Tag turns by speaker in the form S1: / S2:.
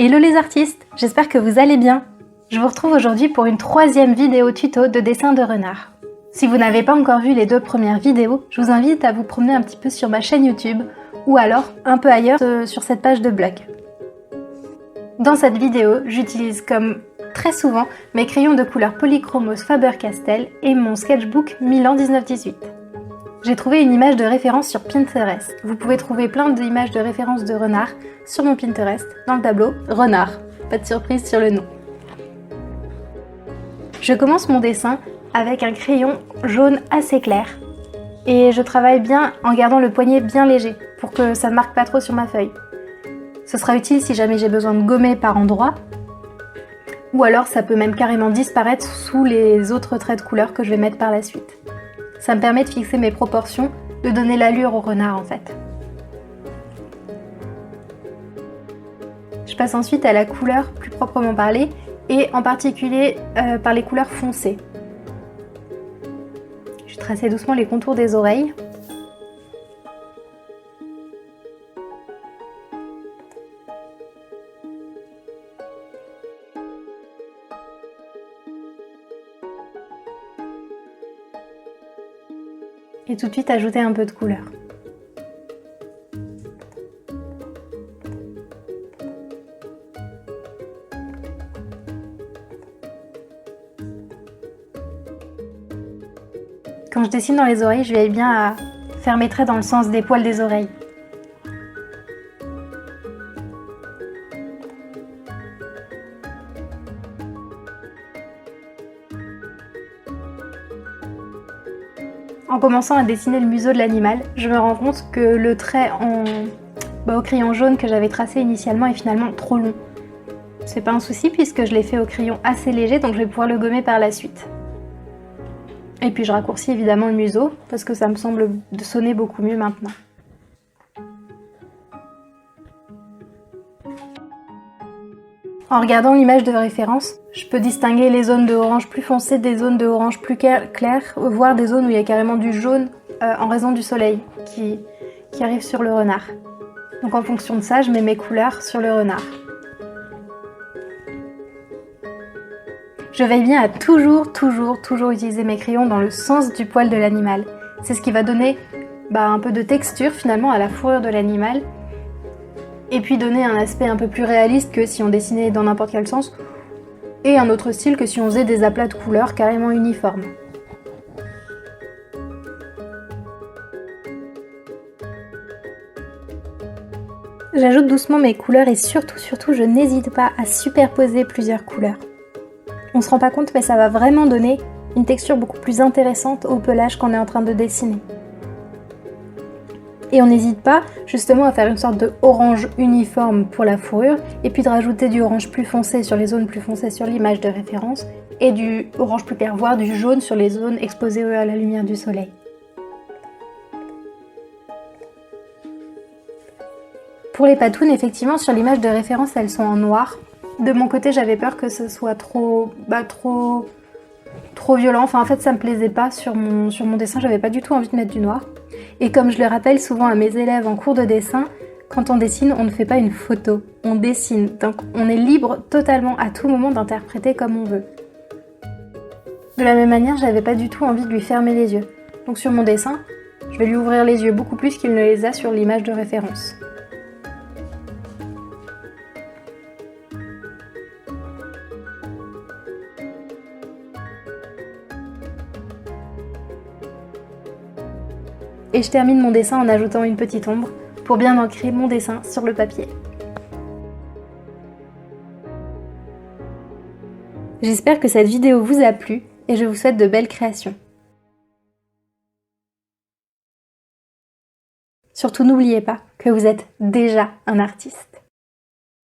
S1: Hello les artistes, j'espère que vous allez bien. Je vous retrouve aujourd'hui pour une troisième vidéo tuto de dessin de renard. Si vous n'avez pas encore vu les deux premières vidéos, je vous invite à vous promener un petit peu sur ma chaîne YouTube ou alors un peu ailleurs sur cette page de blog. Dans cette vidéo, j'utilise comme très souvent mes crayons de couleur Polychromos Faber-Castell et mon sketchbook Milan 1918. J'ai trouvé une image de référence sur Pinterest. Vous pouvez trouver plein d'images de référence de renard sur mon Pinterest, dans le tableau renard. Pas de surprise sur le nom. Je commence mon dessin avec un crayon jaune assez clair. Et je travaille bien en gardant le poignet bien léger, pour que ça ne marque pas trop sur ma feuille. Ce sera utile si jamais j'ai besoin de gommer par endroits, ou alors ça peut même carrément disparaître sous les autres traits de couleur que je vais mettre par la suite. Ça me permet de fixer mes proportions, de donner l'allure au renard en fait. Je passe ensuite à la couleur plus proprement parlée, et en particulier par les couleurs foncées. Je vais tracer doucement les contours des oreilles. Et tout de suite ajouter un peu de couleur. Quand je dessine dans les oreilles, je veille bien à faire mes traits dans le sens des poils des oreilles. En commençant à dessiner le museau de l'animal, je me rends compte que le trait au crayon jaune que j'avais tracé initialement est finalement trop long. C'est pas un souci puisque je l'ai fait au crayon assez léger, donc je vais pouvoir le gommer par la suite. Et puis je raccourcis évidemment le museau parce que ça me semble sonner beaucoup mieux maintenant. En regardant l'image de référence, je peux distinguer les zones de orange plus foncé des zones de orange plus clair, voire des zones où il y a carrément du jaune en raison du soleil qui arrive sur le renard. Donc en fonction de ça, je mets mes couleurs sur le renard. Je veille bien à toujours utiliser mes crayons dans le sens du poil de l'animal. C'est ce qui va donner un peu de texture finalement à la fourrure de l'animal. Et puis donner un aspect un peu plus réaliste que si on dessinait dans n'importe quel sens, et un autre style que si on faisait des aplats de couleurs carrément uniformes. J'ajoute doucement mes couleurs et surtout je n'hésite pas à superposer plusieurs couleurs. On se rend pas compte mais ça va vraiment donner une texture beaucoup plus intéressante au pelage qu'on est en train de dessiner. Et on n'hésite pas justement à faire une sorte de orange uniforme pour la fourrure et puis de rajouter du orange plus foncé sur les zones plus foncées sur l'image de référence et du orange plus clair, voire du jaune sur les zones exposées à la lumière du soleil. Pour les patounes, effectivement, sur l'image de référence, elles sont en noir. De mon côté, j'avais peur que ce soit trop violent. Enfin, en fait, ça me plaisait pas sur mon dessin. J'avais pas du tout envie de mettre du noir. Et comme je le rappelle souvent à mes élèves en cours de dessin, quand on dessine, on ne fait pas une photo, on dessine. Donc on est libre totalement à tout moment d'interpréter comme on veut. De la même manière, j'avais pas du tout envie de lui fermer les yeux. Donc sur mon dessin, je vais lui ouvrir les yeux beaucoup plus qu'il ne les a sur l'image de référence. Et je termine mon dessin en ajoutant une petite ombre pour bien ancrer mon dessin sur le papier. J'espère que cette vidéo vous a plu et je vous souhaite de belles créations. Surtout n'oubliez pas que vous êtes déjà un artiste.